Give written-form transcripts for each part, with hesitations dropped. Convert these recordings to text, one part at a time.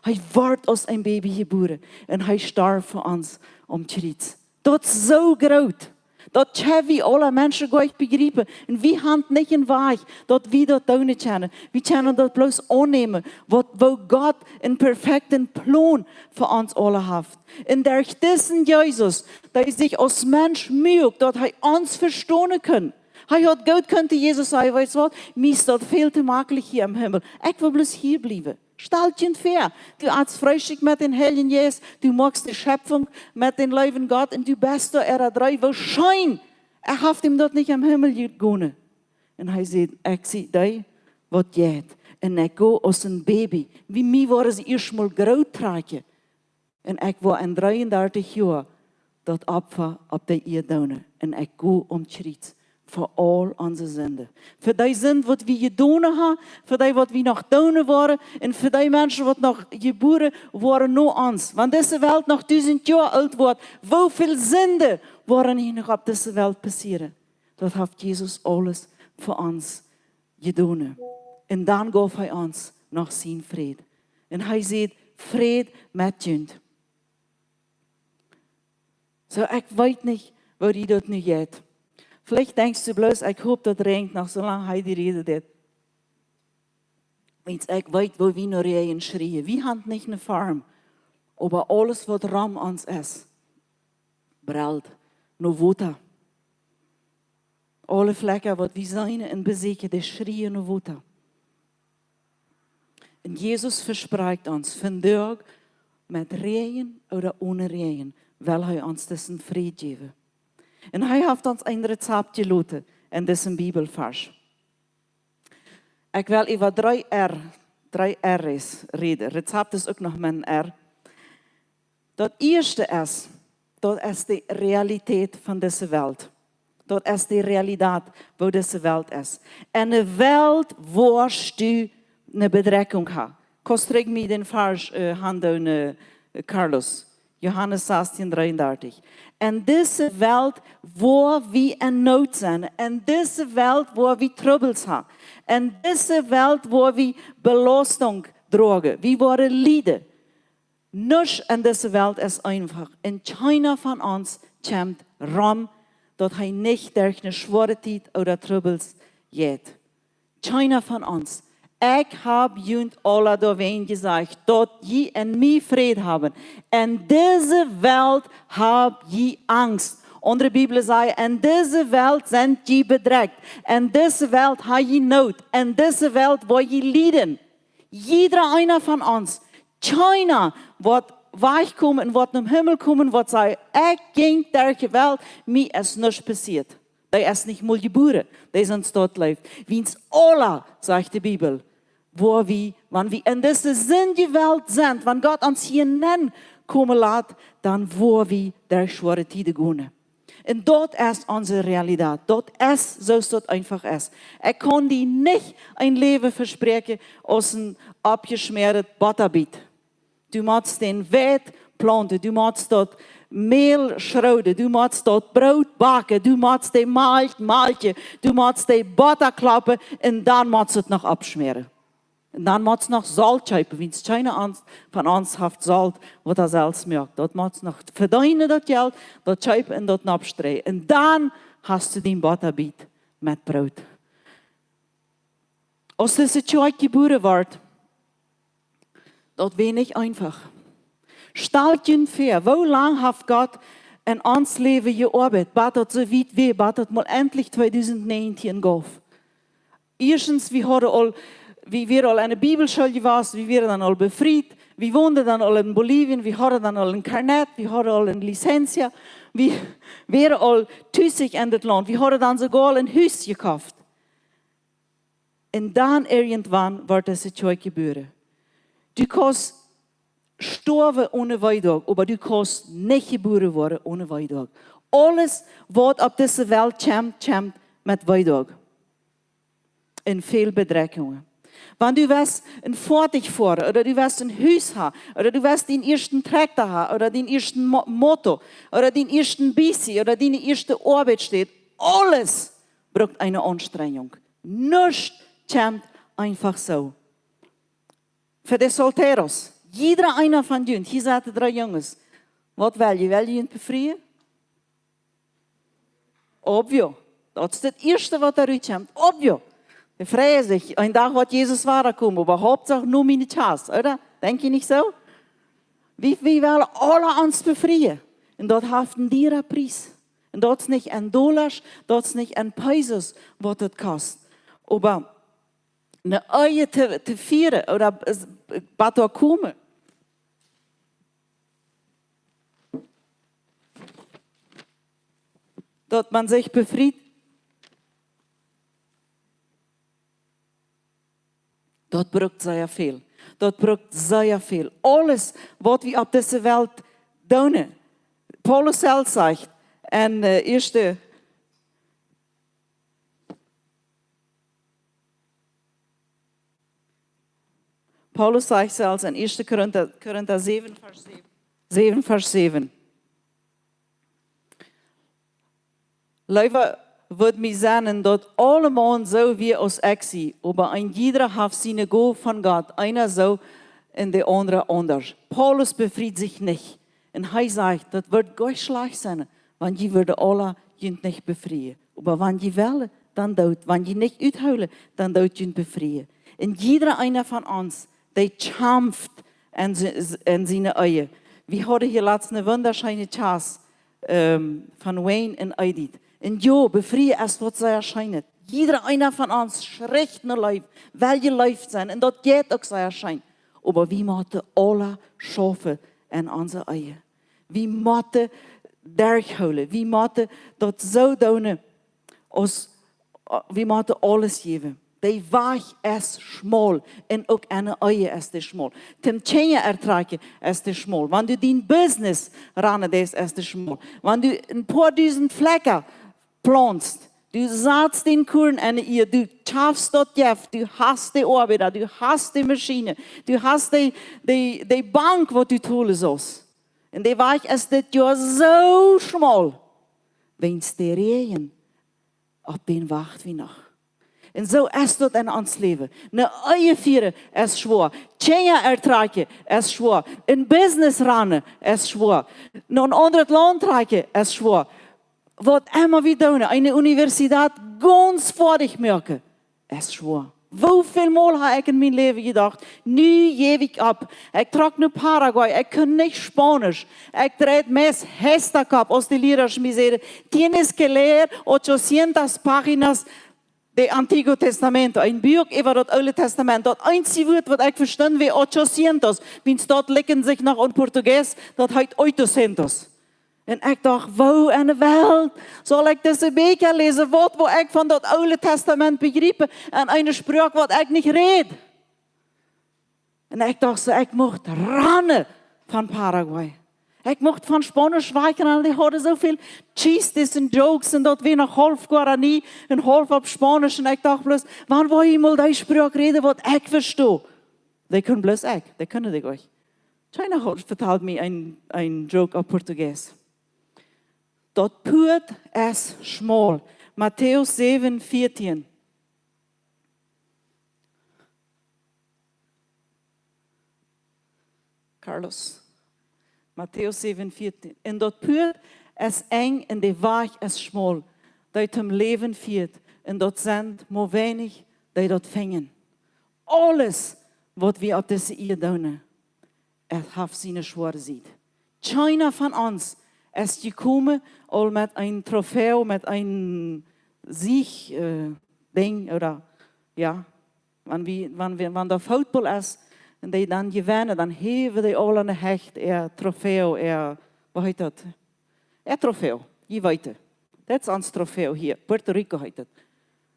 Hij wordt als een baby geboren. En hij starf voor ons om Schritt. Dat is zo groot. Dat hebben we alle mensen goed begrepen. En we hebben niet een weg dat we dat doen kunnen. We kunnen dat bloos aannemen. Wat God een perfecte plan voor ons alle heeft. En door diesen Jezus, dat zich als mens mögt, dat hij ons verstaan kan. Hij had goed kunnen Jezus zeggen, weet je wat, mij is dat veel te makkelijk hier im Himmel. Ik wil bloos hier blijven. Stel je vor, du als Frühstück mit den Heiligen Jesus, du magst die Schöpfung mit den Leben Gott und du bist da er drei, wo schein. Heeft ihm dat niet im Himmel gegaan. En hij zei, ik zie die wat jij. En ik ga als een baby. Wie mij waren ze eerst mal groot trekken. En ik was in 33 jaar dat opfer op de Erde. En ik ga om Schritt. Voor al onze zonden. Voor die zin wat we gedaan hebben, voor die wat we nog doen waren, en voor die mensen wat nog geboren waren na ons. Want deze wereld nog 1000 jaar oud wordt. Hoeveel zonden waren hier nog op deze wereld passeren? Dat heeft Jezus alles voor ons gedaan. En dan gaf hij ons nog zijn vrede. En hij zei, vrede met je. Zo, ik weet niet waar hij dat nu gaat. Vielleicht denkst du bloß, ich hoffe, das regnet noch, solange hij die Rede deed. Want ik weet, wo wir noch reien schreien. Wir haben nicht eine Farm, aber alles, was ram uns ist, brennt, no Water. Alle Flecken, was wir zijn en bezeken, die schreien no Water. En Jesus verspricht uns, vandaag met Regen oder ohne Regen, will hij ons diesen Frieden geben. En hij heeft ons een recept gelaten in deze Bibelvers. Ik wil over 3 R's reden. Recept is ook nog met een R. Dat eerste is, dat is de realiteit van deze wereld. Dat is de realiteit waar deze wereld is. En een wereld waar je een bedreiging hebt. Kost me den vers handen, Carlos. Johannes 16, 33. En deze wereld waar we in nood zijn. En deze wereld waar we troubles hebben. En deze wereld waar we belasting dragen. We worden lijden. Niets in deze wereld is einfach. En keiner van ons komt ram dat hij niet door een zware tijd of troubles gaat. Keiner van ons. Ik heb jullie alle doorheen gezegd dat je en mij vrede hebben. En deze wereld heb je angst. Onder de Bibel zei, en deze wereld zijn je bedreigd. En deze wereld heb je nood. En deze wereld wil je lijden. Jeder einer van ons. China wordt wegkomen en wordt naar de hemel komen. Wat zei, ik ging ter geweld. Mij is niets passiert. Die is niet mal geboren. Die zijn tot leeft. Wiens alle, zegt de Bibel. Waar we, wanneer we in deze zinnige wereld zijn, wanneer God ons hierheen komen laat, dan waar we der zware tijden gaan. En dat is onze realiteit. Dat is zoals dat einfach is. Ik kan die niet een leven verspreken als een opgesmeerd butterbiet. Du moet den wet planten, du moet dat meel schrouden, du moet dat brood bakken, du moet de maaltje, du moet de butter klappen en dan moet het nog opsmeren. En dan moet je nog zout zuipen, want keiner van ons heeft zout wat hij zelfs merkt. Dat moet je nog verdienen, dat geld, dat zuipen en dat opstrijden. En dan hast je die butterbiet met brood. Als deze Tjoik geboren wordt, dat weet niet einfach. Stel je voor, hoe lang heeft God in ons leven gearbeitet, bat dat zo weit wie, bat dat mal endlich 2019 gaf. Eerstens, we waren al in de Bibelschule geweest, we waren dan al bevrijd, we woonden dan al in Bolivien, we hadden dan al een carnet, we hadden al een licentie, we waren al thuisig in het land, we hadden dan sogar een huis gekocht. En dan irgendwann wordt deze Tjoik geboren. Du kannst sterven ohne Weidag, aber du kannst nicht geboren worden ohne Weidag. Alles, wat op deze wereld komt met Weidag. En veel bedreigingen. Wenn du wirst ein Fahrzeug fahren, oder du wirst ein Haus haben, oder du wirst den ersten Traktor haben, oder den ersten Motor, oder den ersten Bissi, oder deine erste Arbeit steht, alles braucht eine Anstrengung. Nichts kommt einfach so. Für die Solteros, Jeder einer van jullie, hier zaten 3 jongens. Wat wil je? Wil je jullie bevrijen? Obvio. Dat is het eerste wat eruit komt. Obvio. Die freuen sich. Ein Tag wird Jesus wiederkommen, aber Hauptsache nur meine Chance, oder? Denk je nicht so? Wir wollen alle uns befreien. Und dort haften die einen Preis. Und dort ist nicht ein Dollar, dort ist nicht ein Pesos, was das kostet. Aber eine Eie zu vieren oder was da kommen. Dort man sich befreit. Dort braucht sehr viel. Dort braucht sehr viel. Alles, was wir auf dieser Welt tun. Paulus selbst sagt, en eerste Paulus sagt zelfs in 1 Korinther 7, Vers 7. 7, Vers 7. Leider wird mir sagen, dass alle Menschen so wie aus Exi, aber ein jeder hat seine Gabe von Gott, einer so und der andere anders. Paulus befreit sich nicht. Und er sagt, das wird Gott schlecht sein, wenn die würde alle nicht befreien. Aber wenn die wollen, dann dort. Wenn die nicht uithuilen, dann dort die befreien. Und jeder einer von uns, der kämpft an seine Eier. Wir hatten hier letztens eine wunderschöne Chance von Wayne und Edith. Und ja, befreien es wird sehr erscheinen. Jeder einer von uns schreckt nach Leib, welche läuft sein. Und das geht auch sehr erscheinen. Aber wir müssen alle schaffen in unsere Eier. Wir müssen durchholen. Wir müssen das so tun, wir müssen alles geben. Der Weg ist schmal und auch eine Eier ist schmal. Zum Tschenja ertragen ist schmal. Wenn du dein Business ranlässt, ist schmal. Wenn du ein paar tausend Flecken planst, du saatst den Korn an ihr, du schaffst dort Jeff, du hast die Arbeiter, du hast die Maschine, du hast die Bank, wo du tun sollst. Und der Weg ist das Jahr so schmal, wenn es die Regen auf den wacht wie noch. Und so ist das in ons Leben. Eine Ehe führen ist schwer. Tschenja ertragen ist schwer. Ein Business rannen ist schwer. Noch ein anderes Land tragen ist schwer. Was immer wir tun, eine Universität ganz fertig merken, ist schwer. Wie viel Mal habe ich in meinem Leben gedacht, nu gebe ich ab. Ich trage nur Paraguay, ich kann nicht Spanisch. Ich drehe mes Hestak ab aus der Lirischen Misere. Tienes que leer 800 Páginas de Antiguo Testamento. Ein Buch über das Alte Testament. Das einzige Wort, was ich verstehe, wie 800. Wenn es dort liegen sich nach in Portugies, das heißt 800. Und ich dachte, wo in der Welt soll ich diese Bücher lesen, wo ich von das Alte Testament begreife, und eine Sprache, was ich nicht rede. Und ich dachte so, ich möchte ran von Paraguay. Ich möchte von Spanisch weichen, und ich hatte so viel Chistes und Jokes, und dort wie noch halb Guarani und halb auf Spanisch, und ich dachte bloß, wann will ich mal die Sprache reden, was ich verstehe? Die können bloß ich, die können die euch. China vertelt mir ein Joke auf Portugies. Dort purt es schmal. Matthäus 7, 14. Carlos. Matthäus 7, 14. Und dort purt es eng und der Weg ist schmal. Die zum Leben führt. Und dort sind nur wenig, die dort fängen. Alles, was wir auf diese Erde tun, hat seine Schwere sieht. Keiner von uns ist gekommen, all mit einem Trophäe, mit einem Sieg-Ding, oder, ja, wenn der Football ist, und die dann gewinnen, dann heben die alle eine Hecht, Trophäe, was heißt das? Trophäe, je weiter. Das ist ons Trophäe hier, Puerto Rico heißt das.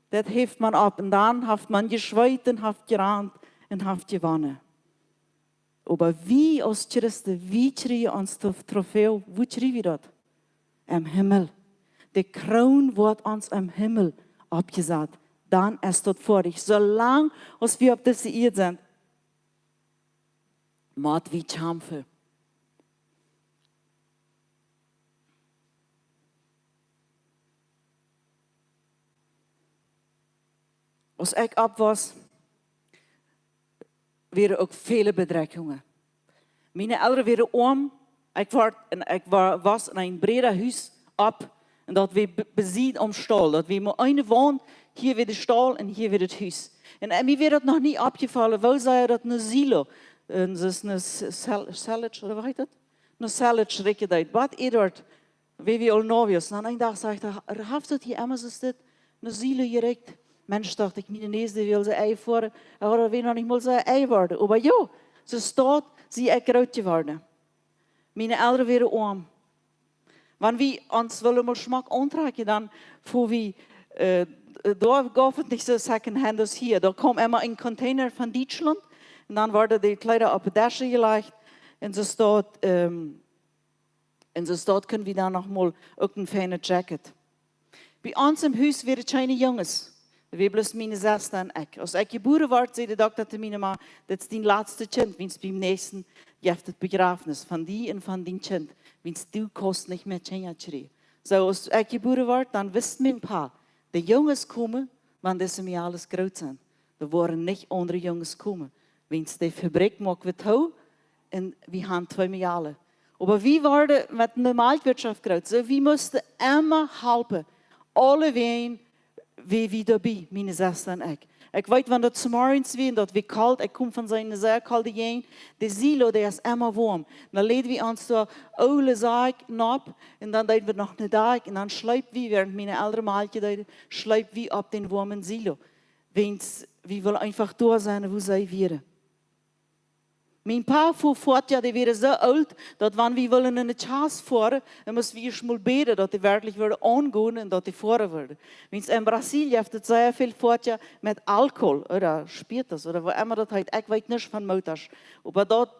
Das hebt man ab, und dann hat man geschweit und hat gerannt und hat gewonnen. Aber wie als Christen, wie schreien uns Trophäe, wo schreien wir das? Im Himmel. Die Kroon wird uns im Himmel abgesagt. Dann ist das vor dich. Solange wir auf dieser Erde sind, müssen wir kämpfen. Als ich ab was, wären auch viele Bedreckungen. Meine Eltern waren arm. Ik was in een breder huis op. En dat we bezien om stal. Dat we maar een woont, hier weer de stal en hier weer het huis. En mij werd dat nog niet opgevallen. Wel zei je dat een silo. En dat is een cellage, of wat heet dat? Een cellage, rikke dat. Wat Edward, we al novius. En een dag zei hij, heeft het hier immers is dit? Een silo direct. Mensch, dacht ik, mijn eerste wil ze ei voor. Maar we nog niet mal zijn ei worden. Maar ja, ze staat, zie ik groot geworden. Mijn ouderen waren arm. Wanneer we ons willen mal smak aantrekken, dan voor we, daar gaf het niet zo second-hand als hier. Da kwam immer een container van Duitsland. En dan worden die Kleider op het dasje gelegd. En zo staat kunnen we dan nog mal ook een fijne jacket. Bij ons im huis waren keine jongens. We bloß meine Schwester en ik. Als ik geboren werd, zei de dokter te mij, maar dit is die laatste kind, wens beim nächsten heeft het begrafenis van die en van die kind. Wens du kost niet meer kinderen. Zo, als ik geboren werd, dan wist mijn pa, de jongens komen, wanneer ze mij alles groot zijn. Er worden niet andere jongens komen. Wens de fabriek maken we touw en we gaan 2 Jahre. Maar wie worden met de Marktwirtschaft groot? So, we moesten immer helpen. Alle ween, wie dabei, meine Schwester en ik. Ik weet, wanneer het morgens weer, dat we kalt, ik kom van zijn zeer kalde jeen, de silo, die is immer warm. Dan leiden we ons door oude zaak op, en dan deden we nog een dag, en dan schleipen we, während meine oudere maaltje deden, schleipen we op den warmen silo. Wens, we willen einfach door zijn, wo zij waren. Mijn pa fuhr fort, ja, die waren zo oud, dat wanneer we willen in de chas voeren, dan moesten we eerst mal beten, dat die werkelijk worden aangaan en dat die voeren worden. Wens in Brazilië heeft het zeer veel fort, ja, met alcohol, oder Spiritus, oder wat immer dat heet. Ik weet niks van motors. Maar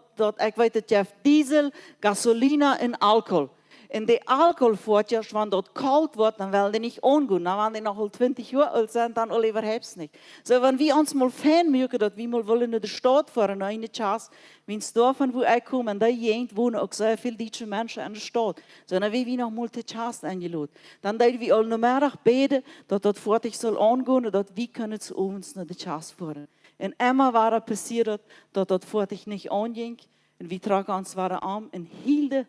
ik weet dat je hebt diesel, gasoline en alcohol. En die alcoholvoortjes, wanneer dat koud wordt, dan wil die niet aangaan. Dan wanneer die nog al 20 jaar oud zijn, dan al überhaupt niet. So, wanneer we ons mal fijn maken, dat we mal willen naar de stad fahren, naar een chas, wens daarvan wo ik kom, en daar wonen ook zo veel Duitse mensen in de stad. So, dan willen we nog mal de chas eingeladen. Dan deden we al namiddag beden, dat dat voortig zal aangaan, dat we kunnen zu ons naar de chas fahren. En immer war het passiert, dat dat voortig niet aanging. En we tragen ons waren arm en hielden.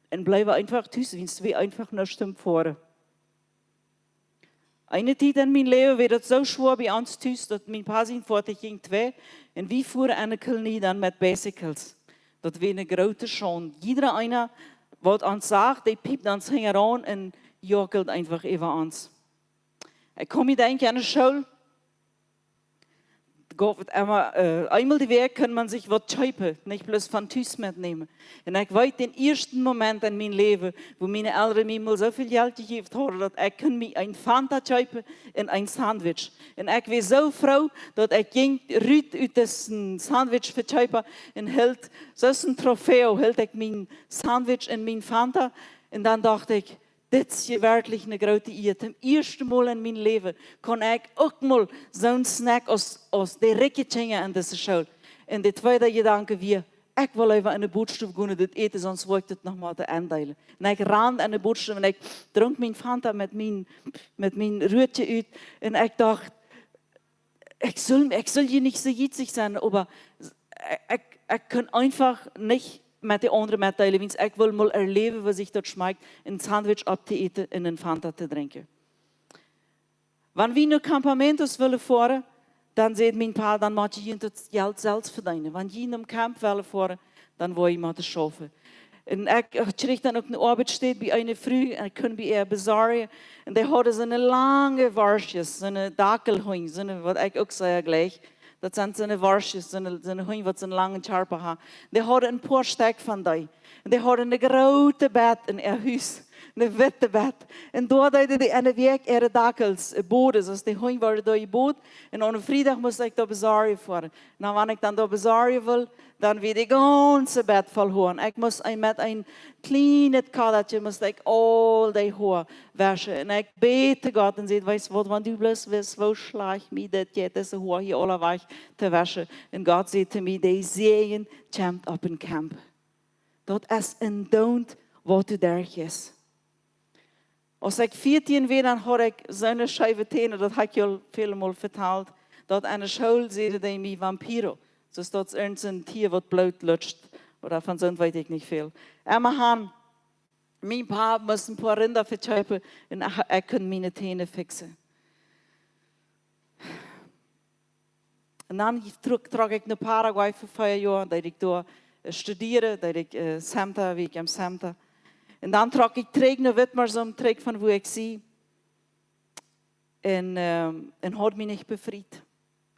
En blijven einfach thuis, wens we einfach niks te voeren. Eine tijd in mijn leven werd het zo zwaar bij ons thuis, dat mijn pa zijn voort ging 2. En we voeren aan de kolonie dan met bicycles. Dat was een grote schoon. Jeder einer, wat ons sagt, die piept ons heen aan en jokkelt einfach over ons. Ik kom hier denken aan de school. Einmal die Week kann man sich was schäupen, nicht bloß von Tüß mitnehmen. Und ich weiß den ersten Moment in meinem Leben, wo meine Eltern mir mal so viel Geld gegeben haben, dass ich mir ein Fanta schäupen und ein Sandwich. Und ich war so froh, dass ich ging rüt aus diesem Sandwich verschäupen und hielt so ein Trophäe, hielt ich mein Sandwich und mein Fanta. Und dann dachte ich, dit is werkelijk een grote eer. Ten eerste mal in mijn leven kon ik ook mal zo'n snack als de rikketjes in deze school. En de tweede gedanke weer, ik wil even in de boodschap gaan dit eten, sonst wil ik het nog maar te eindelen. En ik raande in de boodschap en ik dronk mijn Fanta met mijn roertje uit. En ik dacht, ik zal je niet zo jitzig zijn, maar ik kan einfach niet met de anderen mitteilen, wens ik wil mal erleben, wat zich dat schmeckt, een sandwich op te eten en een Fanta te drinken. Wanneer we naar campamentos willen voeren, dan zegt mijn pa, dan moet je het geld zelf verdienen. Wanneer je in een kamp willen voeren, dan wil je maar te schaffen. En ik kreeg dan ook een arbeidstijd bij een vrouw en ik kon bij haar bezorgen. En die hadden zo'n lange worstjes, zo'n dakelhoing, zo'n, wat ik ook zei gleich. Dat zijn zo'n worstjes, zo'n hoing wat zo'n lange charpen had. Die hadden een paar stek van die. En die hadden een grote bed in haar huis. Een witte bed. En daar deden die in de week ihre dakels, boden. Dus die hoing waren door je boot. En op een vrijdag moest ik daar bezorgen voor. En wanneer ik dan daar bezorgen wil, dan werd die ganze bed vol hoorn. Ik moest met een klein kadetje moest ik al die hoor waschen. En ik bete God en zei, weet je wat, want du bloß wist, wo schlag mij dit je deze hoor hier alle weg te waschen. En God zei te mij, die zegen komt op een kamp. Dat is een dood wat u daar is. Als ik 14 was, dan had ik zo'n schijve tenen, dat heb ik je al veel verteld, dat aan de school zeiden die mij vampiro. Dus dat is een tier wat bloot lucht Oder von so weiß ich nicht viel. Einmal haben mein Pa muss ein paar Rinder verkaufen und er kann meine Zähne fixen. Und dann trage ich nach Paraguay für 4 Jahre, da ich da studiere, da ich Samta, wie ich am Samta. Und dann trage ich nach Wittmersum, von wo ich sie. Und hat mich nicht befreit.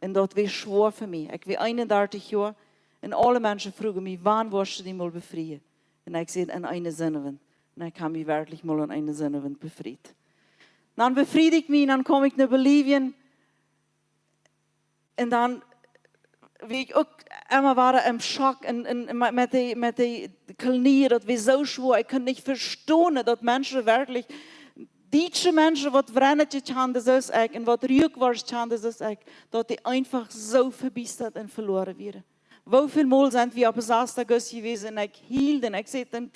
Und das war schwer für mich. Ich war 31 Jahre und alle Menschen fragen mich, wann wirst du dich mal befreien? Und ich sage, in einer Sinne. Und ich habe mich wirklich mal in einer Sinne befreit. Dann befreite ich mich, dann komme ich nach Bolivien. Und dann, wie ich auch immer war im Schock mit den Knie, das war so schwer. Ich kann nicht verstehen, dass Menschen wirklich, deutsche Menschen, die Vrennetje haben, zoals ik, en wat Rüegwurst haben, zoals ik, dass die einfach so verbissert und verloren werden. Wie Mal sind wir op Zaterdag gewesen und ich hielt und ich sagte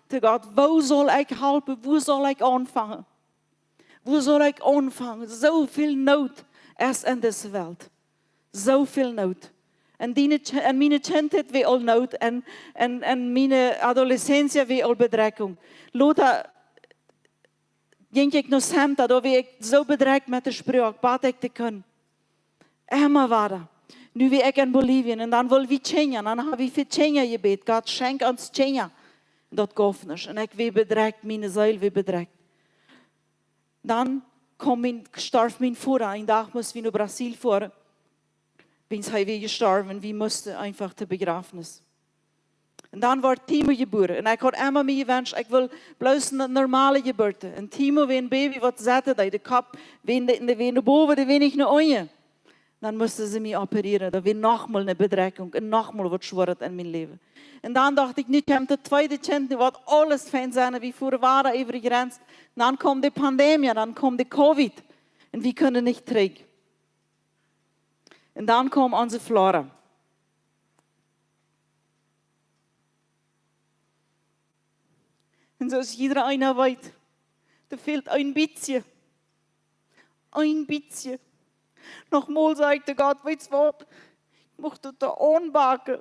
zu Gott, wo soll ich helfen, wo soll ich anfangen? Wo soll ich anfangen? So viel Not ist in dieser Welt. So viel Not. En meine Kindheit wie all Not en meine Adoleszenz wie all Bedreckung. Lothar, ging ich naar Samta, da war ich so bedreckt mit der Sprache, bad ich te können. Immer war Nu wie ich in Bolivien und dann wollen wir Kenia, dann habe ich für Kenia gebeten, Gott schenk uns Kenia. Dat gaf nicht. Und ich war bedreckt, meine Seele war bedreckt. Dann starb mein Vater, ein Tag musste wir nach Brasil fahren. Wenn er wieder gestorben, wir mussten einfach zur Begrafnis. Und dann war Timo geboren. Und ich had immer mir gewünscht, ich will bloß eine normale Geburt. Und Timo, wie ein Baby, was zette, der Kopf, wenn nach boven, der wenig nach unten. Dann musste sie mich operieren. Da war nochmal eine Bedreckung und nochmal was schwierig in meinem Leben. Und dann dachte ich, nu kommt das zweite Kind, nu wird alles fein sein, wie vorher war, über die Grenze. Dann kommt die Pandemie, dann kommt die Covid. Und wir können nicht tragen. Und dann kommt unsere Flora. Und so ist jeder einer weit. Da fehlt ein bisschen. Ein bisschen. Nochmal sagte Gott, weißt du was? Ich möchte da anbacken.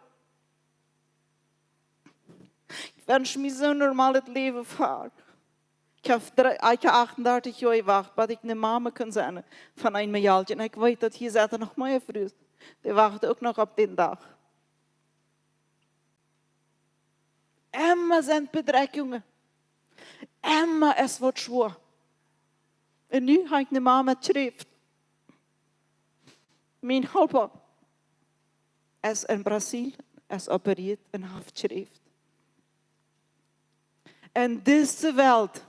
Ich wünsche mir so ein normales Leben fahren. Ich habe 38 Jahre gewacht, weil ich eine Mama kann sein von einem Jahr. Und ich weiß, dass hier sagt noch mehr früh. Der wartet auch noch auf den Tag. Immer sind Bedreckungen. Immer es wird schwer. Und nu habe ich eine Mama geschrieben. Mein Halber ist in Brasil, ist operiert und hat geschrieben. In dieser Welt,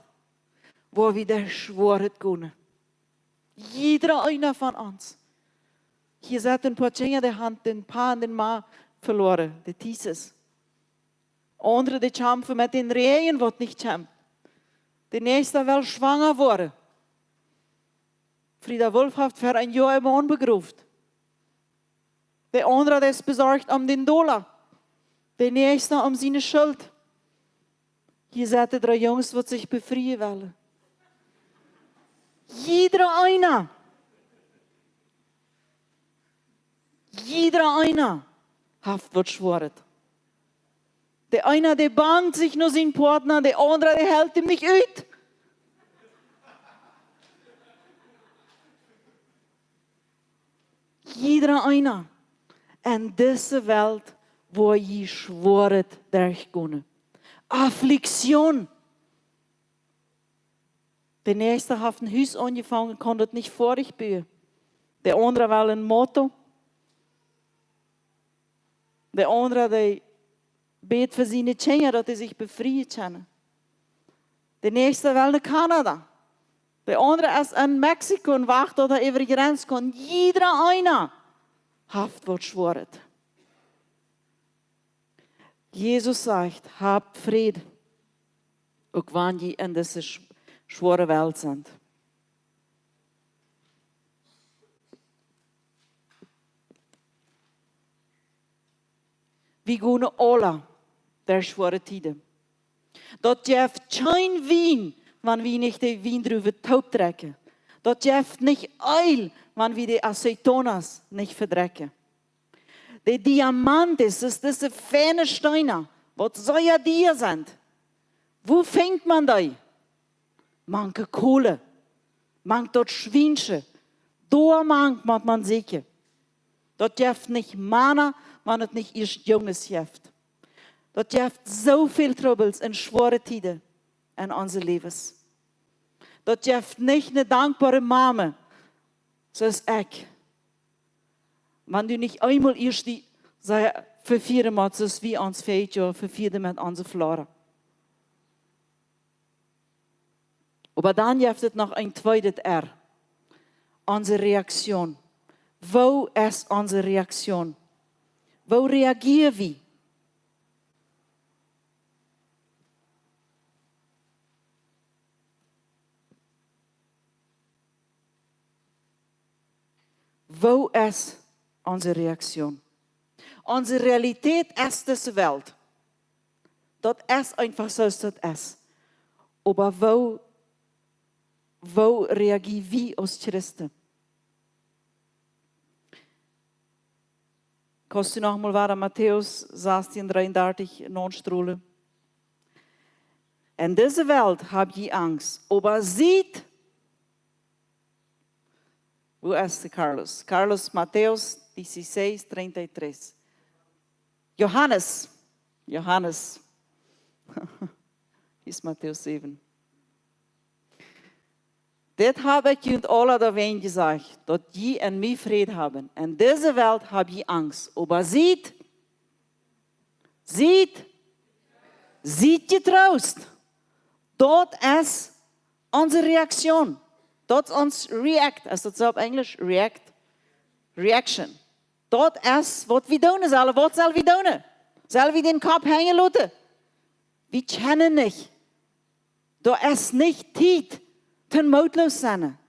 wo wir der schweren können. Jeder einer von uns. Hier sind ein paar Dinge, die haben den Pa und den Ma verloren, die Thesis. Andere, die kämpfen mit den Rehen, die nicht kämpfen. Die nächste will schwanger worden. Frieda Wolf hat für ein Jahr im Mann begraben. Der andere ist besorgt um den Dollar. Der nächste um seine Schuld. Hier sind 3 Jungs, die sich befreien wollen. Jeder einer. Jeder einer hat was schworen. Der eine, der bangt sich nur seinen Partner, der andere, der hält ihm nicht uit. Jeder einer. In dieser Welt, wo je schworen durchgehen. Affliktion. Der nächste hat ein Haus angefangen, konnte das nicht vor sich bauen. Der andere will ein Motto. Der andere, der bet für seine Kinder, dass sie sich befreien können. Der nächste will nach Kanada. Der andere ist in Mexiko und wacht oder über die Grenze kommt. Jeder einer hat was schworen. Jesus sagt, habt Frieden, auch wenn die in dieser schwere Welt sind. Wir gehen alle der schwere Tiden. Dat jeft kein Wein, wenn wir nicht den Wein drüber taub trekken. Dat jeft nicht Eil, wenn wir die Aceitonas nicht verdrecken. Der Diamant ist diese feine Steine, was soll ja dir sind. Wo fängt man da? Manche Kohle, manche dort Schweinsche, da mangt man sicher. Dort jeft nicht Mana, man hat nicht erst Junges jeft. Dort jeft so viel Troubles in schwere Tiden in unser Lebens. Dort jeft nicht eine dankbare Mama, so ist ich. Wenn du nicht einmal erst die, für 4 Mal, so ist wie uns 4 Jahre, für 4 mit uns verloren. Aber dann jeft es noch ein zweites R. Unsere Reaktion. Wo ist unsere Reaktion? Wo reagieren wir? Wo ist unsere Reaktion? Unsere Realität ist diese Welt. Das ist einfach so, das ist. Aber wo reagieren wir als Christen? Kannst du noch mal waren, Matthäus 16:33 nachstrahlen? In dieser Welt habt ihr Angst, aber seht, wo ist der Carlos? Carlos, Matthäus 16:33. Johannes. Hier ist Matthäus 7. Das habe ich und alle davon gesagt, dass die in mir Frieden haben. In dieser Welt habt ihr Angst. Aber seht getrost. Dort ist unsere Reaktion. Dort ist uns React. Ist das so auf Englisch? Reaction. Dort ist, was wir tun sollen. Was sollen wir tun? Sollen wir den Kopf hängen lassen? Wir kennen nicht. Da ist nicht Zeit. Ten moedloos zijn.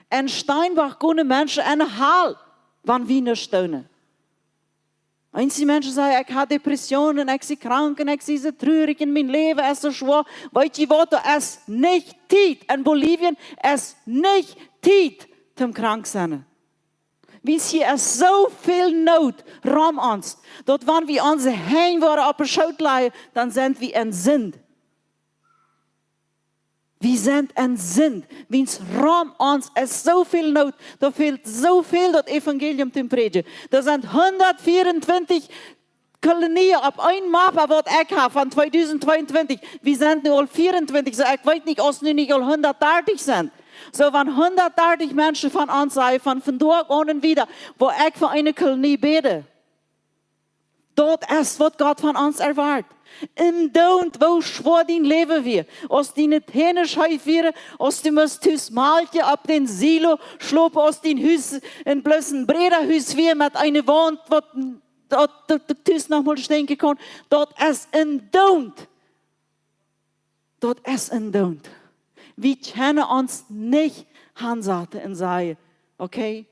En Steinbach kunnen mensen in een haal van Wiener steunen. Einige Menschen sagen, ich habe Depressionen, ich bin krank, ich bin so traurig in meinem Leben, es ist so schwer. Weißt du was, es ist nicht Zeit. In Bolivien ist nicht Zeit zum krank sein. Wie hier ist so viel Not rum uns. Dort, wenn wir unsere Hände auf der Schuld legen, dann sind wir entzündet. Wir sind entzündet. Wenn es rum uns ist so viel Not, da fehlt so viel das Evangelium zu predigen. Da sind 124 Kolonien auf ein Mapa, was ich habe, von 2022. Wir sind nur 24, so ich weiß nicht, ob es nicht 130 sind. So, wenn 130 Menschen von uns sagen, von dort und wieder, wo ich für eine Kolonie bete, dort ist, was Gott von uns erwartet. En don't, wo schwor dein Leben wir. Als die nicht Hähne wäre, als du musst das Malchen ab den Silo schlopen, als dein Haus ein blößen Brederhaus wäre mit einer Wand, wo du noch mal stinken kann. Dort ist ein don't. Dort ist ein don't. Wir können uns nicht hansaten und sagen, okay,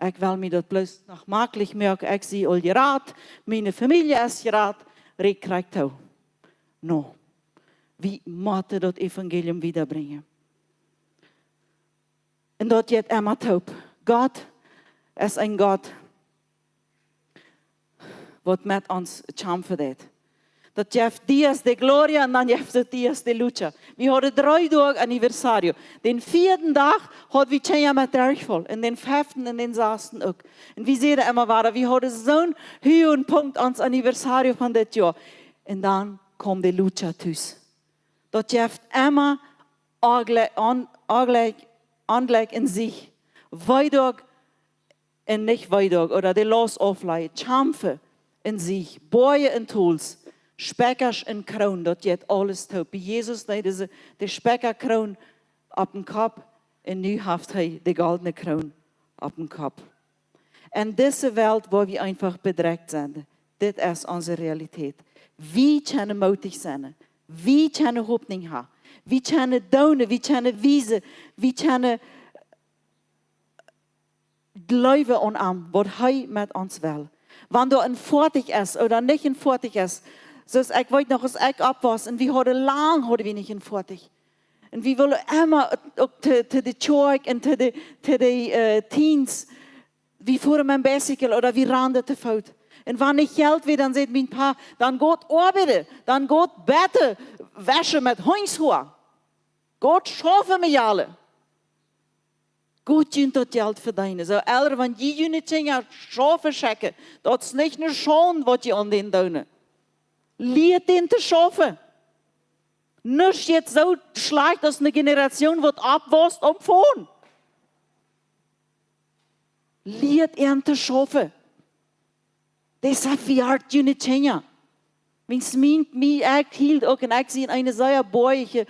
ich will mir das bloß noch möglich machen, ich sehe all gerat, meine Familie ist gerat, ich kriege das. No. Wie müssen das Evangelium wiederbringen? Und dort geht immer taub. Gott ist ein Gott, der mit uns kämpft. Dat geeft Dias de Gloria und dann geeft het Dias de Lucha. Wir haben 3 Tage Anniversario. Den 4. Tag hat wir Tja mit Derchvoll. Und den 5. und den 6. auch. Und wir sehen immer weiter, wir haben so einen hohen Punkt ans Anniversario von das Jahr. Und dann kommt die Lucha tus. Dat geeft immer Anleg in sich. Weidog und nicht Weidog. Oder die Los aufleihen. Kämpfe in sich. Boje in Tools. Speckers en kroon, dat je alles taub. Bij Jezus deed de spekkerkroon op den Kopf en nu heeft hij de goldene kroon op den Kopf. En deze wereld waar we einfach bedreigt zijn, dit is onze realiteit. Wie kunnen moedig zijn? Wie kunnen hoopning hebben? Wie kunnen doen? Wie kunnen wijzen? Wie kunnen geloven aan hem, wat hij met ons wil? Wanneer er een voortig is, of niet een voortig is, zoals ik weet nog als ik op was, en we hadden lang we niet een voortig. En we willen immer ook te de church en te de teens wie voeren mijn bicycle oder wie randen te fout. En wanneer ik geld weer, dan zegt mijn pa, dan gaat arbeiden, dan gaat betten, waschen met handschoenen. Gaat schaffen met alle. Goed je dat geld verdienen. Zo elder, want je niet dingen schaffen checken. Dat is niet een schoon wat je aan den doen. Leer den te schaffen. Nicht jetzt so schlecht, dass eine Generation wird abwasst und fahren. Leert ihn zu schaffen. Das hat wie hart je nicht hängen. Wenn es mich hielt, auch und ich sehe eine solche bäuige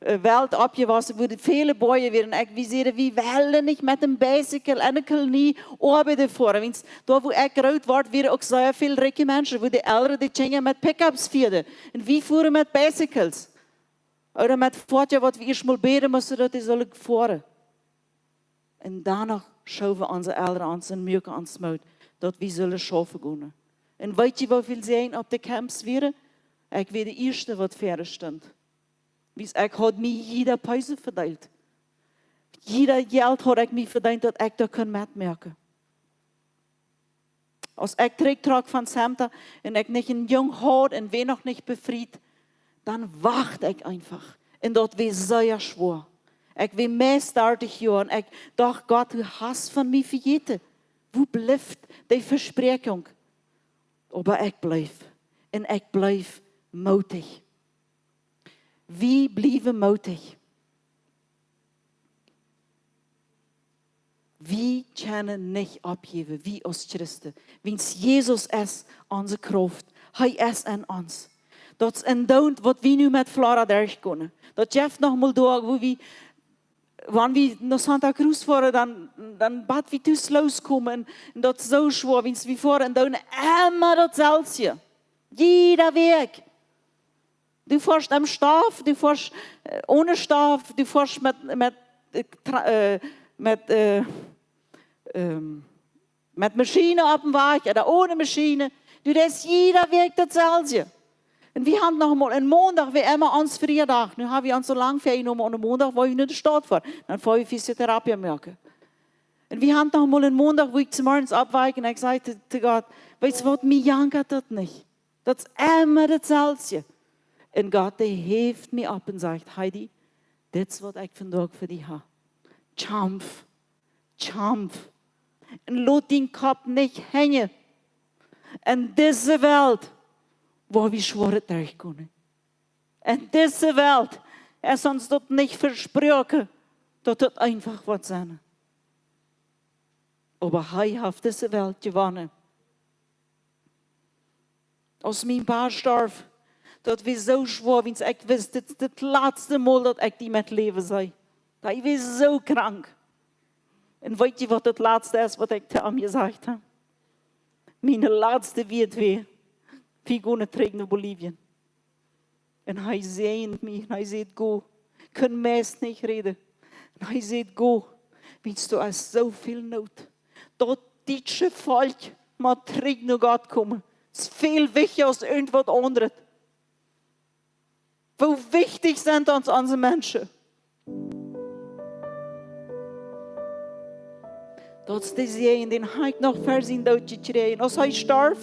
Welt abgewassen, wo viele Bäume werden. Ich sehe, wie wollen nicht mit dem Bicycle en ik nie arbeiten fahren. Wenn's, da wo ich groot word, werden auch sehr viele reiche Menschen, wo die Älteren die hängen mit Pickups vierden. Und wie fahren mit Bicycles? Oder mit Fahrtje, wat we eerst mal beten müssen, dass die sollen fahren. Und danach schauen wir unsere Eltern an und merken uns Mut, dass wir sollen schaffen gehen. Und weet je, wie viel sie auf den Camps wären? Ich wäre der Erste, was fertig stand. Ich hat mir jeder Pause verteilt. Jeder Geld hat ich mir verdient, dass ich da mitmerken kann. Als ich terugtrag von Samta und ich nicht ein jung hat und wen noch nicht befriedigt, dann wacht ich einfach. Und dort wie sehr schwor. Ich will mehr startig hören. Ich dachte, Gott, du hast von mir verjeten. Wo bleibt die Versprechung? Aber ich bleib. Und ich bleib mutig. Wie blijven mutig? Wie können nicht abgeben, wie als Christen. Wenn Jesus ist, unsere Kraft. Er ist in uns. Dat is een dood wat we nu met Flora durchkomen. Dat Jeff nog mal door, wo we, wanneer we naar Santa Cruz fahren, dan bad we te slow komen. En dat is zo schwer, wenn we fahren en doen immer datzelfde. Jeder Weg. Du fährst am Stoff, du fährst ohne Stoff, du fährst mit Maschine auf dem Weg oder ohne Maschine. Du, das ist jeder Weg dasselbe. Und wir haben noch mal einen Montag, wie immer uns Freitag. Nu haben wir uns so lange freigenommen und am Montag, wo ich in der Stadt fahre. Dann fahre ich Physiotherapie machen. Und wir haben noch mal einen Montag, wo ich zum Morgens abweiche und ich sagte zu Gott, weißt du was, mir jankert das nicht. Das ist immer dasselbe. Und Gott, der hilft mir ab und sagt, Heidi, das ist, was ich vandaag für dich habe. Kämpf. Kämpf. Und lass den Kopf nicht hängen. In dieser Welt, wo wir schwere durchkommen. In dieser Welt ist uns das nicht versprochen, dass das einfach was sein. Aber er hat diese Welt gewonnen. Als mein Paar starb, dat was so schwer, wenn ich wusste, das ist das letzte Mal, dass ich die mit Leben sei. Ich war so krank. Und weißt du, was das letzte ist, was ich zu ihm gesagt habe? Meine letzte wird weh. Wir gehen zurück nach Bolivien. Und er sehnt mich, und er sagt, go. Können meist nicht reden. Und er sagt, go. Weißt du, es ist so viel Not. Dort deutsche Volk muss zurück nach Gott kommen. Es ist viel wichtiger als irgendwas anderes. Wo wichtig sind uns unsere Menschen. Dat is deze den ik nog vers in doodje gekregen. Als hij starb,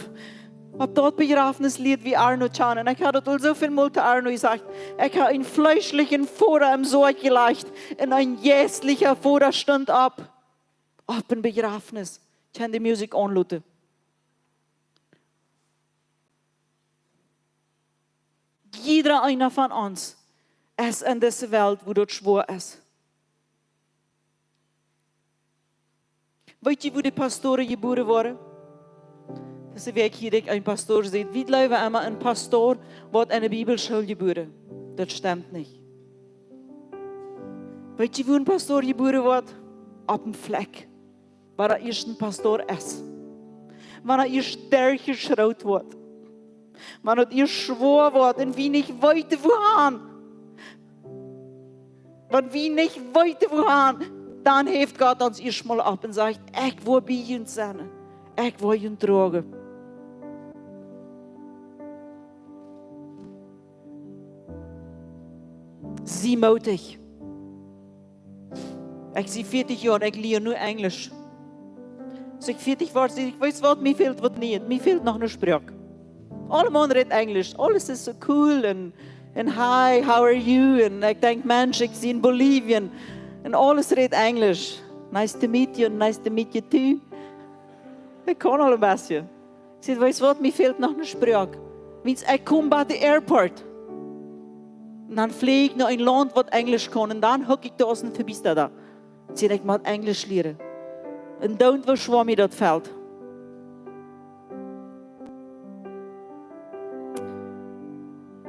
op dat begrafenislied wie Arno Chan. En ik had het al zoveel mal te Arno gezegd. Ik heb een fleischlichen Vater im Sorg gelegt. En een geestlicher Vater stond op een begrafenis. Ik kan de muziek aanlaten. Jeder einer von uns ist in dieser Welt, wo das schwer ist. Weet je, wo die Pastoren geboren worden? Das ist wie hier ein Pastor sieht. Wie glauben immer ein Pastor wird in der Bibelschule geboren? Das stimmt nicht. Weet je, wo ein Pastor geboren wird? Auf dem Fleck. Waar er eerst ein Pastor ist. Wanneer er eerst durchgeschraut wird. Wanneer het eerst schwor wird und wie nicht weiter wohin. Wenn wir nicht weiter wohin, dann heeft Gott uns erstmal ab und sagt, ich will bei uns sein. Ich will ihn tragen. Sei mutig. Ich bin 40 Jahre, ich lerne nur Englisch. ik 40 word, ik weet wat, mij fehlt wat niet. Mij fehlt nog een spraak. Allemaal reden Engels. Alles is zo cool en hi, how are you? En ik denk, mens, ik zie in Bolivien. En alles redt Engels. Nice to meet you too. Ik kan al een beetje. Ik zeg, weet wat, mij fehlt nog een spraak. Wens ik kom bij de airport. En dan vlieg ik naar een land wat Engels kan. En dan huk ik daar als een verbiste daar. Ik zeg, ik moet Engels leren. En don't was waar mij dat veld.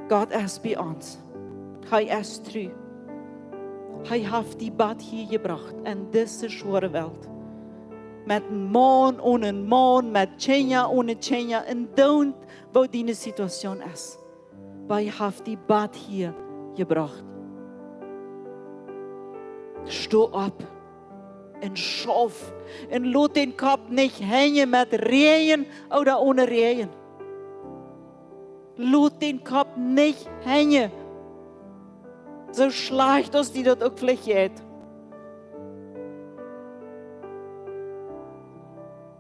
God is bij ons. Hij is trouw. Hij heeft die bad hier gebracht. En deze zware wereld. Met een man en een man. Met Kenia en een Kenia. En don't wat die situatie is. Maar hij heeft die bad hier gebracht. Sto op. En schaf. En laat den kop niet hangen met regen oder ohne regen. Laat den kop niet hangen. Zo slecht als die dat ook vliegt heeft.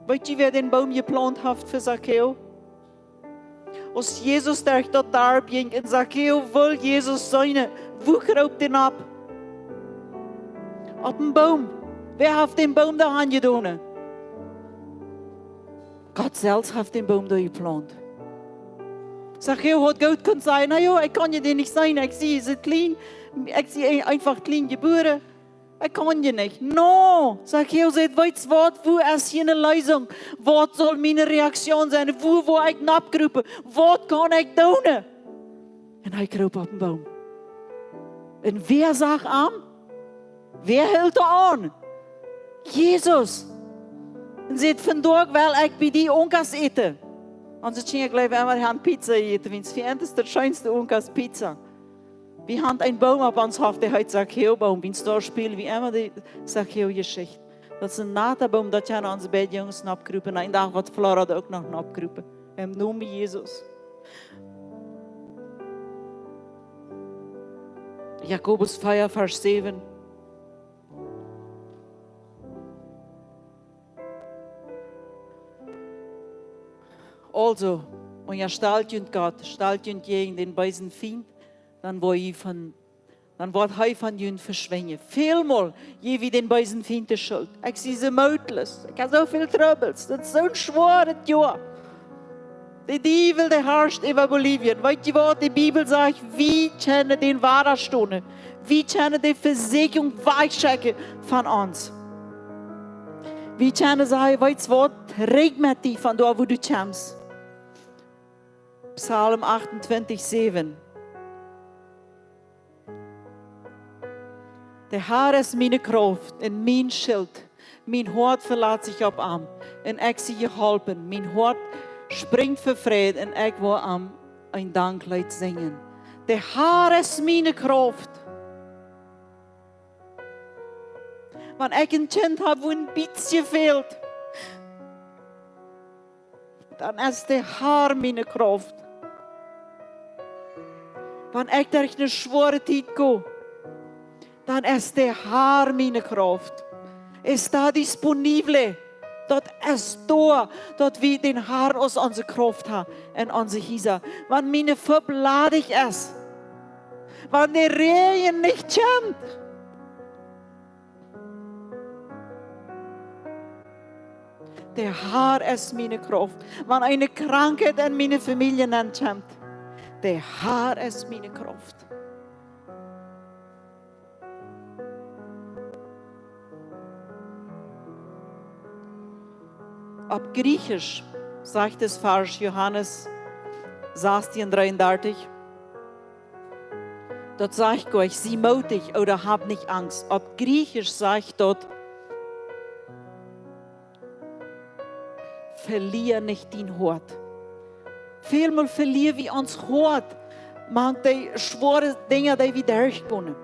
Weet je wer den boom geplant heeft voor Zacchaeus? Als Jezus dat daar ging en Zacchaeus wil Jezus zijn, wo kroop den op? Op een boom. Wer heeft den boom daar aangedaan? God zelf heeft den boom daar geplant. Zacchaeus had goed kunnen zeggen, nou joh, ik kan je die niet zijn. Ik zie je zit klein. Ik zie einfach klein geboren. Ik kan je niet. No, Zacchaeus zei, weet je wat, wo is hier een lösung? Wat zal mijn reactie zijn? Wo wil ik napkroepen? Wat kan ik doen? En hij kroop op een boom. En wie zag aan? Wie hield er aan? Jezus. En zei, vandaag wil ik bij die onkas eten. En ze gingen gleich immer gaan pizza eten. Want het is de schönste onkas pizza. Wir haben einen Baum auf uns Hof, der heißt Zacchaeus-Baum. Wenn es da spielt, wie immer die Zacchaeus-Geschichte. Dat is een naterboom dat je aan onze beide jongens napkroepen. En een dag wat Flora ook nog napkroepen. Hem noemen Jezus. Jakobus 4, vers 7. Also, und ja stalt junt Gott, stalt junt gegen den bösen Feind, dann wordt hij van jullie verschwingen. Veelmaal je wie den bösen Feind de schuld. Ik zie ze moedloos. Ik heb zoveel troubles. Dat is zo'n zware jaar. De duivel der herrscht über Bolivien. Weet je wat de Bibel zegt? Wie kennen den Wahrheitsstunden? Wie kennen die Versicherung weichecken van ons? Wie kennen ze, weet je wat? Reg met die van daar wo du kommst. Psalm 28, 7. Der Herr ist meine Kraft und mein Schild. Mein Hart verlässt sich auf ihm und ich sie geholfen. Mein Hart springt für Frieden und ich will ihm ein Danklied singen. Der Herr ist meine Kraft. Wenn ich ein Kind habe, wo ein bisschen fehlt, dann ist der Herr meine Kraft. Wenn ich durch eine schwere Zeit gehe, dann ist der Herr meine Kraft. Ist da disponibel. Dat ist da, dat wir den Herr aus unserer Kraft haben und unsere Hisa. Wenn meine verbladig ist, wenn der Regen nicht kommt, der Herr ist meine Kraft. Wenn eine Krankheit in meine Familie kommt, der Herr ist meine Kraft. Auf Griechisch sagt es Vers Johannes 16:33. Dort sagt euch, sieh mutig oder hab nicht Angst. Auf Griechisch sagt dort, verlier nicht dein Hort. Vielmal verlieren wir uns Hort. Manche schwere Dinge, die wir durchkommen.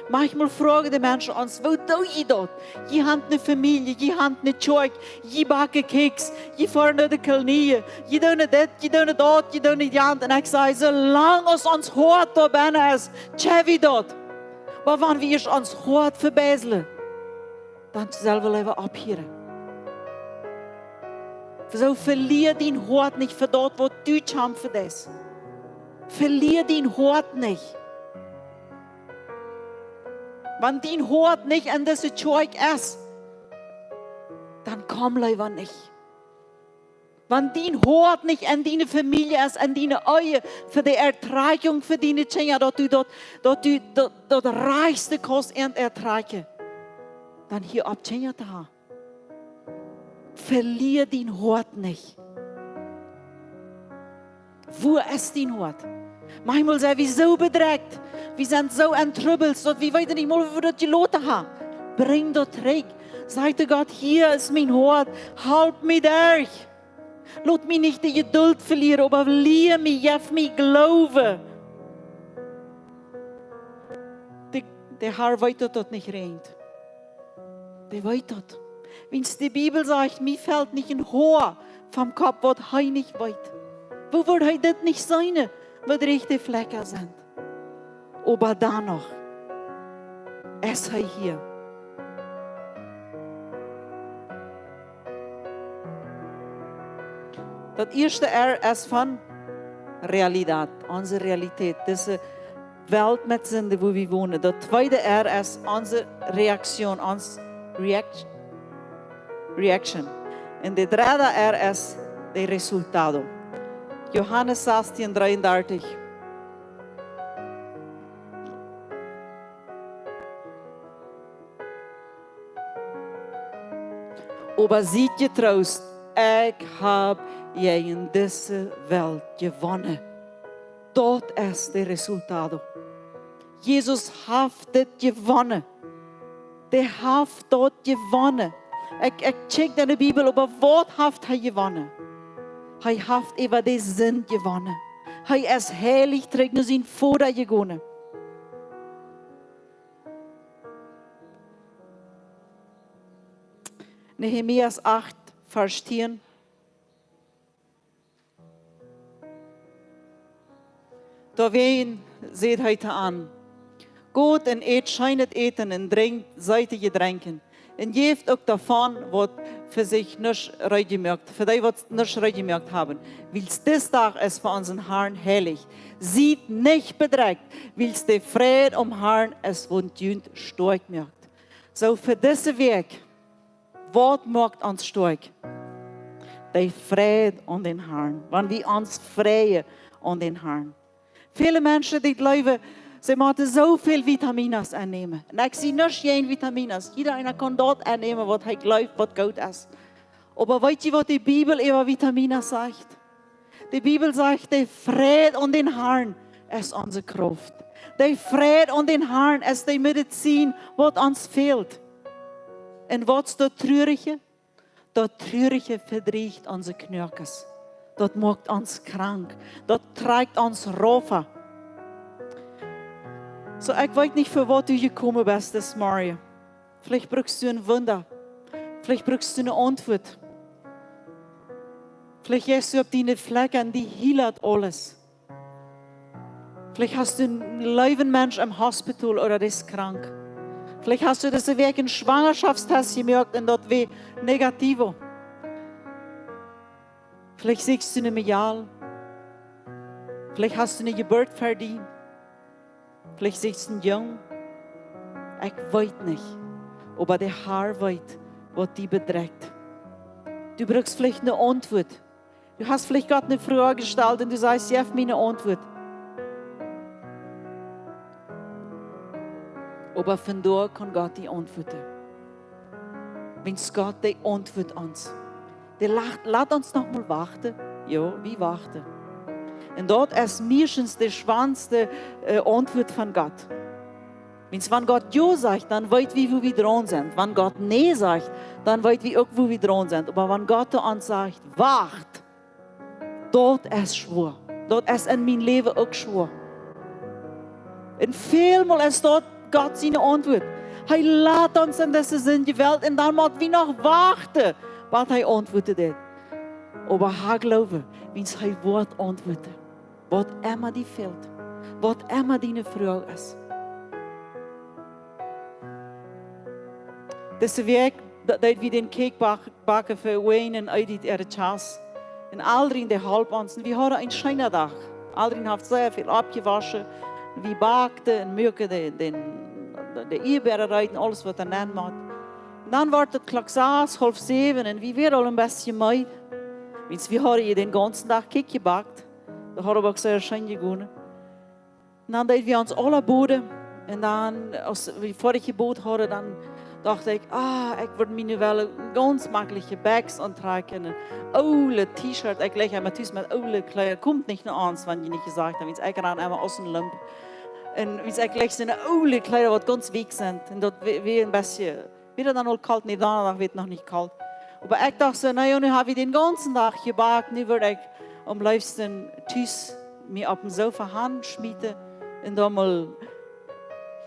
Manchmal fragen die Menschen uns, wo doe je dat? Je hebt een familie, je hebt een tjoik, je bakken keks, je vaart naar de knieën, je doet dit, je doet dat, je doet die hand. En ik zei, zolang als ons hart daar binnen is, tja we dat. Maar wanneer we ons hart verbezelen, dan zullen we even ophieren. So verlier dein Hort nicht für dort, wo du kämpfst für das. Verlier dein Hort nicht. Wenn dein Hort nicht an diese Zeug ist, dann komm lieber nicht. Wenn dein Hort nicht an deine Familie ist, an deine Ehe, für die Ertragung für deine Kinder, dass du dort reichste Kost ertragen, dann hier ab Kinder da. Verlier dein Hort nicht. Wo ist dein Hort? Manchmal sind wir so bedrückt, wir sind so entrüppelt, dass wir weiter nicht mal, wo wir das gelassen haben. Bring das zurück. Sagte Gott, hier ist mein Hort, halt mich durch. Lass mich nicht die Geduld verlieren, aber lehr mich, gib mir Glauben. Der Herr weiß, dass das nicht regnet. Der weiß das. Wenn es die Bibel sagt, mir fällt nicht ein Haar vom Kopf, was er nicht weiß. Wo wird er das nicht sein, wenn rechte Flecken sind? Aber dann noch, ist er hier. Das erste R ist von Realität, unsere Realität, diese Welt mit Sünde, wo wir wohnen. Das zweite R ist unsere Reaktion, unsere Reaction. Und der dritte R ist das Resultat. Johannes 16, 33. Aber seid getrost, ich habe in dieser Welt gewonnen. Dort ist das Resultat. Jesus hat das gewonnen. Der hat dort gewonnen. Ich check in der Bibel, aber was hat er gewonnen? Er hat über die Sinn gewonnen. Er ist heilig, trägt nur sein Vater gewonnen. Nehemias 8, Vers 10. Da wen seht heute an. Gut und eet scheinet eten und trinkt, seid ihr getränken. Und geeft auch davon, was für sich nicht reingemerkt, für die, was nicht reingemerkt haben. Wils des Tag ist für unseren Herrn heilig. Sieht nicht bedreckt, wils der Friede Herrn es wundjünd stark merkt. So für diesen Weg, was macht uns stark? Der Friede an den Herrn. Wenn wir uns freuen an den Herrn. Viele Menschen, die glauben, sie müssen so viel Vitamines einnehmen. Und ich sehe nicht jeden Vitamines. Jeder einer kann dort einnehmen, was er glaubt, was gut ist. Aber weißt du, was die Bibel über Vitamines sagt? Die Bibel sagt, der Friede an den Herrn ist unsere Kraft. Der Friede an den Herrn ist die Medizin, was uns fehlt. Und was ist das Traurige? Das Traurige verdrieht unsere Knöchel. Das macht uns krank. Das trägt uns rauf. So, ich weiß nicht, für was du gekommen bist, das Mario. Vielleicht brauchst du ein Wunder. Vielleicht brauchst du eine Antwort. Vielleicht gehst du auf deine Flecken, die heilt alles. Vielleicht hast du einen leibenden Mensch im Hospital oder der ist krank. Vielleicht hast du das Weg einen Schwangerschaftstest gemerkt und dort wie negativ. Vielleicht siehst du nicht mehr ja. Vielleicht hast du eine Geburt verdient. Vielleicht siehst du einen Jungen. Ich weiß nicht. Aber der Herr weiß, was dich bedrückt. Du brauchst vielleicht eine Antwort. Du hast vielleicht gerade eine Frage gestellt und du sagst, ja, mir eine Antwort. Aber von dort kann Gott die antworten. Wenn Gott die Antwort uns. Der lässt uns noch mal warten. Ja, wie warten? Und dort ist meistens die schwanzte Antwort von Gott. Wenn Gott Ja sagt, dann weiß wir, wo wir dran sind. Wenn Gott Nee sagt, dann weiß wir auch, wo wir dran sind. Aber wenn Gott uns sagt, wart, dort ist Schwur. Dort ist in meinem Leben auch Schwur. Und vielmal ist dort Gott seine Antwort. Er lässt uns in diese Sünde Welt und dann muss wir noch warten, was er antwortet. Aber ich glaube, wenn er Wort antwortet, was immer dir fehlt, was immer deine Frage ist. Diese Weg dat we den cake bakken voor Wayne en uit ihre Chas. En Aldrin, der halb ons. Wir hadden een schöner Tag. Aldrin heeft sehr viel abgewaschen. Wir bakten en mürken de Eierbeeren en alles wat er nennen moet. Dan wordt het klok 6, half 7 en we weer al een beetje moe. Want we hadden den ganzen Tag Cake gebakt. Dat hadden we ook zeer schön gegaan. En dan deden we ons alle boden. En dan, als we vorige geboot hadden, dan dacht ik, ik wil me nu wel een ganz makkelijke bags aantrekken. Een oude T-shirt. Ik leg hem thuis met oude kleren. Komt niet naar ons, want je niet gezegd hebt. Ik aan hem als een lump. En ik leg zijn oude kleren wat ganz week zijn. En dat weer een beetje, weer dan al koud. Nee, daarna werd het nog niet koud. Maar ik dacht zo, nou, nu heb ik den ganzen dag gebakt. Nu word ik om liefsten thuis me op een sofa handschmieden. En dan mal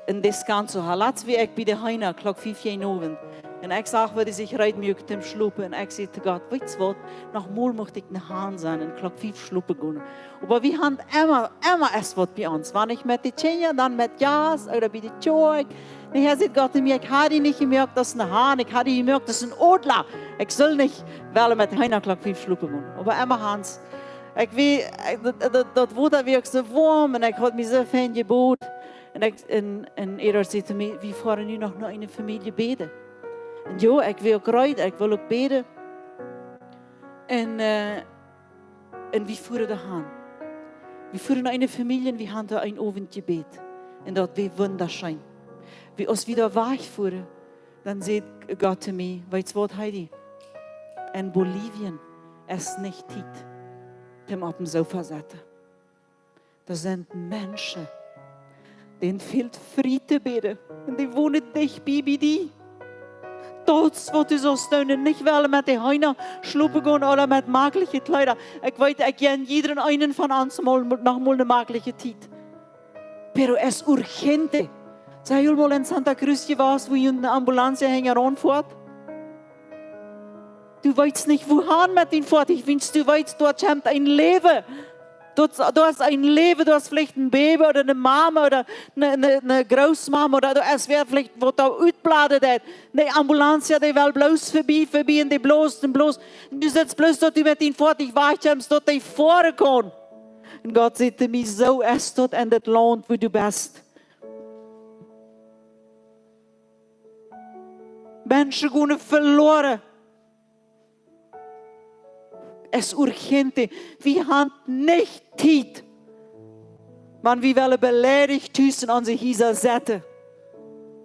een descant zo. Laatst wie ik bij de Heina, klok 5 uur. En ik zag wat hij zich rijdt te slopen. En ik zei te God, weet je wat, nog mal mocht ik naar Haan zijn en klok 5 slopen gaan. Maar we hebben immer eens wat bij ons. Wanneer ik met de Tjenja, dan met Jas, of bij de Tjoik. En hij zei God mir, ik had niet gemerkt, dat is een Haan. Ik had gemerkt, dat is een Odla. Ik zal niet wel met Heina klok 5 slopen gaan. Maar immer Hans. Ik weet, dat wordt weer zo warm en ik had me zo fijn geboot. En eerder zei te mij, we gaan nu nog naar een familie beden. En ja, ik wil ook rijden, ik wil ook beden. En we voeren de Haan. We voeren naar een familie en we hebben daar een oventje bed. En dat was wunderschön. Als we daar wegvoeren, dan zegt God zu mir, weet je wat, Heidi? In Bolivien is niet tijd om op een sofa zetten. Er zijn mensen, denen fehlt Friede beden. En die wonen dicht bij die. Dat wat is ons doen. Niet wel met de Heina slopen gaan oder met makkelijke kleider. Ik weet, ik ken iedereen einen van ons nog mal een makkelijke tijd. Pero es urgente. Zijn jullie mal in Santa Cruz geweest, wo je een ambulance hänger aanvoert? Du weißt nicht, wohin mit ihnen fort. Ich wünsche, du weißt, dort kommt ein Leben. Du hast ein Leben, du hast vielleicht ein Baby oder eine Mama oder eine Großmama oder du hast vielleicht, was da uitbladet hat. Die Ambulance, die will bloß vorbei und die bloß. Und du sitzt bloß dort mit ihnen fort. Ich warte, dass die vorkommen. Und Gott sagte mir, so ist dort in das Land, wo du bist. Menschen gehen verloren. Es urgente. Wir haben nicht Zeit. Man, wir wollen beleidigt tüßen an sich dieser Sätte.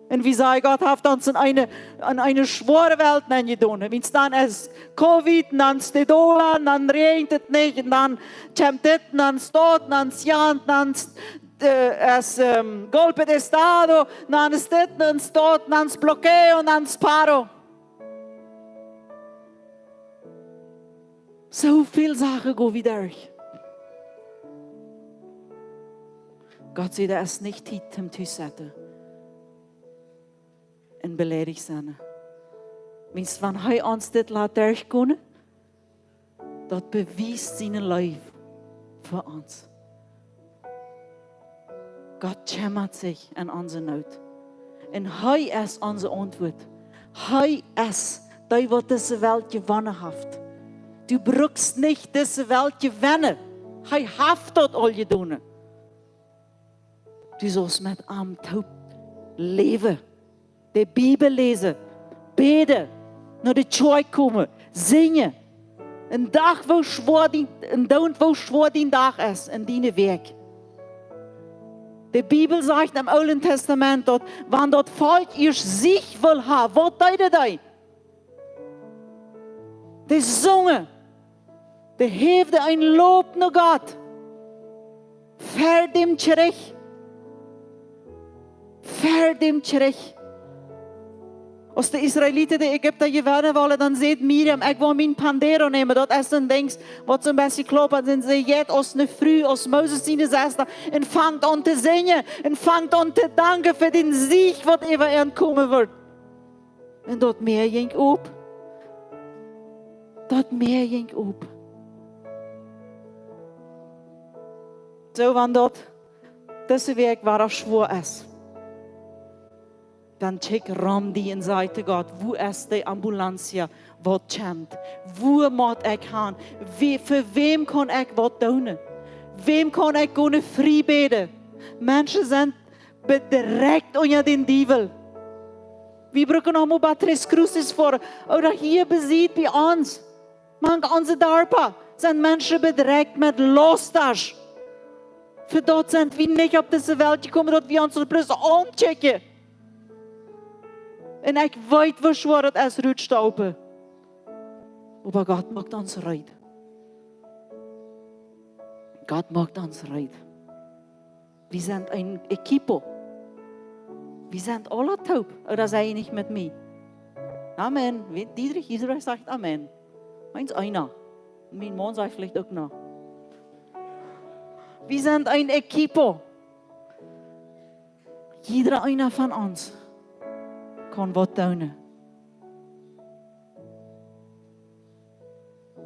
Und wie sagen, Gott hat uns in eine schwere Welt getan. Wenn es dann ist Covid, dann ist es Dollar, dann regnet es nicht, und dann kommt es, dann ist es dort, dann ist es Jan, dann ist es Golpe de Estado, dann ist es dann ist es dort, dann ist es Blockeo, dann ist es Paro. So viele Sachen gehen wieder durch. Gott sagt, er ist nicht Zeit, um zu setzen. Und beleidigt sein. Wenn er uns das durchgehen, das beweist sein Leben für uns. Gott kümmert sich an unsere Not. Und er ist unsere Antwort. Er ist der, der diese Welt gewonnen hat. Du brauchst nicht diese Welt gewinnen. Er hat das all getan. Du sollst mit ihm leben. Die Bibel lesen. Beten. Naar de Kirche kommen. Singen. Een dag wo schwor die dag ist. In deine Weg. Die Bibel sagt im Alten Testament, dat wann das Volk ihr Sieg will haben, was tut das? Die zongen. Die heeft ein Lob naar Gott. Ver dem terug. Ver dem terug. Als de Israëlieten de Egypten gewinnen willen, dan zegt Miriam, ik wil mijn pandero nemen. Dat is een ding wat zo'n beetje klopt. En ze gaat als een vrouw, als Mozes zijn zesde. En vangt aan te zingen. En vangt aan te danken voor den Sieg, wat even aankomen wordt. En dat meer ging op. Dat meer ging op. Zo van dat. Deze week waar er schwoor is. dan check Ramdi en zei te God, wo is die ambulancia wat chant? Wo moet ik gaan? Voor wem kan ik wat doen? Wem kan ik kunnen vrijbeden? Mensen zijn bedreigt onder den Dievel. Wir brauchen noch mal Patris Crucis vor. Oder hier besiegt bei uns. Manche onze Darpa sind Menschen bedreigt mit Lostas. Für dort sind wir nicht auf diese Welt gekommen, dass wir uns bloß anchecken. Und ich weiß, wie schwer es ist, rutstaupen. Aber Gott macht uns reid. Gott macht uns reid. Wir sind ein Equipo. Wir sind alle taub. Oder sei nicht mit mir? Amen. Dietrich Israel sagt Amen. Meins einer. Mein Mann sagt vielleicht auch noch. Wir sind ein Equipo. Jeder einer von uns kann was tun.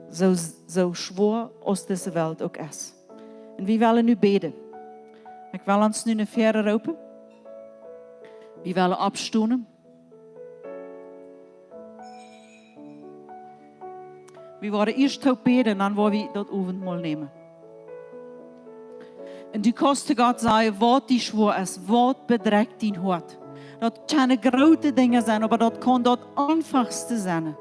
So schwer aus dieser Welt auch ist. Und wir wollen nu beten. Ich will uns nu eine Fähre roepen. Wir wollen abstonen. Wir wollen eerst ook beten, dan wollen wir dat Abendmahl nehmen. Und du kannst Gott sagen, was die schwor ist, was bedreigt dein Hart. Das können große Dinge sein, aber das kann das einfachste sein.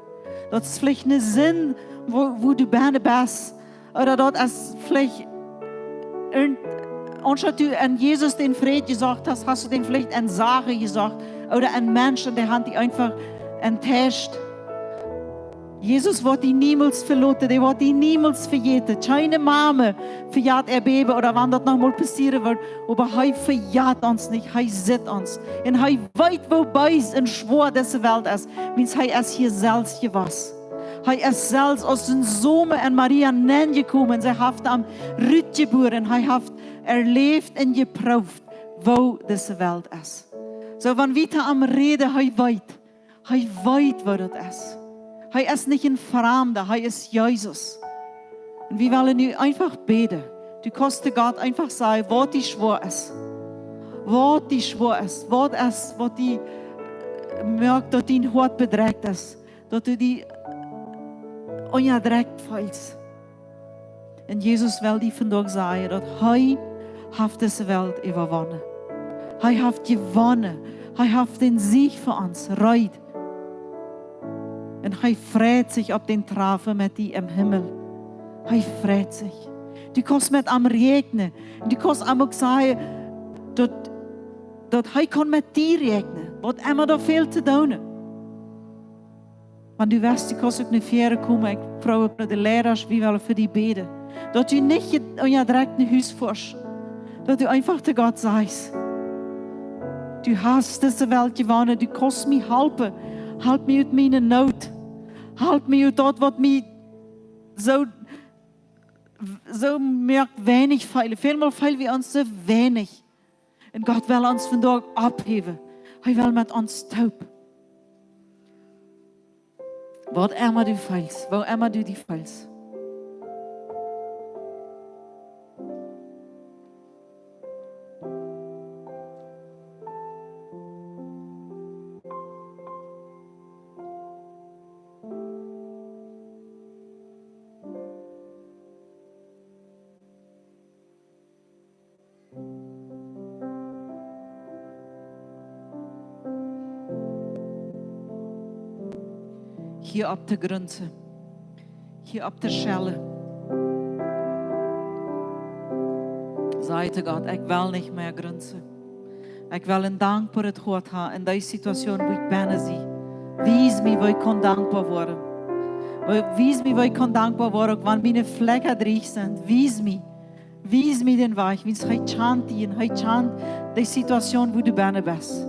Das ist vielleicht ein Sinn, wo du bist. Oder das ist vielleicht, anstatt du an Jesus den Frieden gesagt hast, hast du den vielleicht an Sache gesagt. Oder an Menschen, der hat die einfach enttäuscht. Jesus wird die niemals verlassen, der wird die niemals vergeten. Keine Mama verjagt erbeben oder wann das nochmal passieren wird. Aber er verjagt uns nicht, er sieht uns. Und er weiß, wo Beis und schwor diese Welt ist. Means er ist hier selbst gewesen. Er ist selbst aus den Sohn und Maria gekommen. Sie hat am Rüt geboren. Er hat erlebt und geprüft, wo diese Welt ist. So, wenn wir am Reden, er weiß, wo das ist. Er ist nicht ein Fremder, er ist Jesus. Und wir wollen nun einfach beten. Du kannst Gott einfach sagen, was die schwor ist. Was die schwor ist. Was ist, was die merkt, dass dein Hart bedreigt ist. Dass du die onderdrekt fühlst. Und Jesus will dir vandaag sagen, dass er hat diese Welt überwonnen. Er hat gewonnen. Er hat den Sieg für uns. Reut. Und er freut sich auf den Traufe mit dir im Himmel. Er freut sich. Du kannst mit am regnen. Du kannst auch sagen, dass er mit dir regnen. Was immer da viel zu tun. Wenn du weißt, du kannst auf eine Fähre kommen, ich frage auch die Lehrer, wie wollen für die beten. Dass du nicht direkt ein Haus fährst. Dass du einfach zu Gott sagst, du hast diese Welt gewonnen, du kannst mich helfen. Halt mich aus meiner Not. Halt mich aus dort, was mich so merkt, wenig feilen. Vielmal feilen wir uns so wenig. Und Gott will uns vandaag abheben. Er will mit uns taub. Wat immer du feilst, wo immer du die feilst. Hier op de Grenze, hier op de Schelle. Sagte Gott, ich will nicht mehr Grenze. Ich will ein dankbares Hart haben in der Situation, wo ich bin. Wies mir, wo ich kann dankbar werden. Wies mir, wo ich kann dankbar werden, wenn meine Flecken dreich sind. Wies mir den Weg. Wie es heute chant die Situation, wo du bist.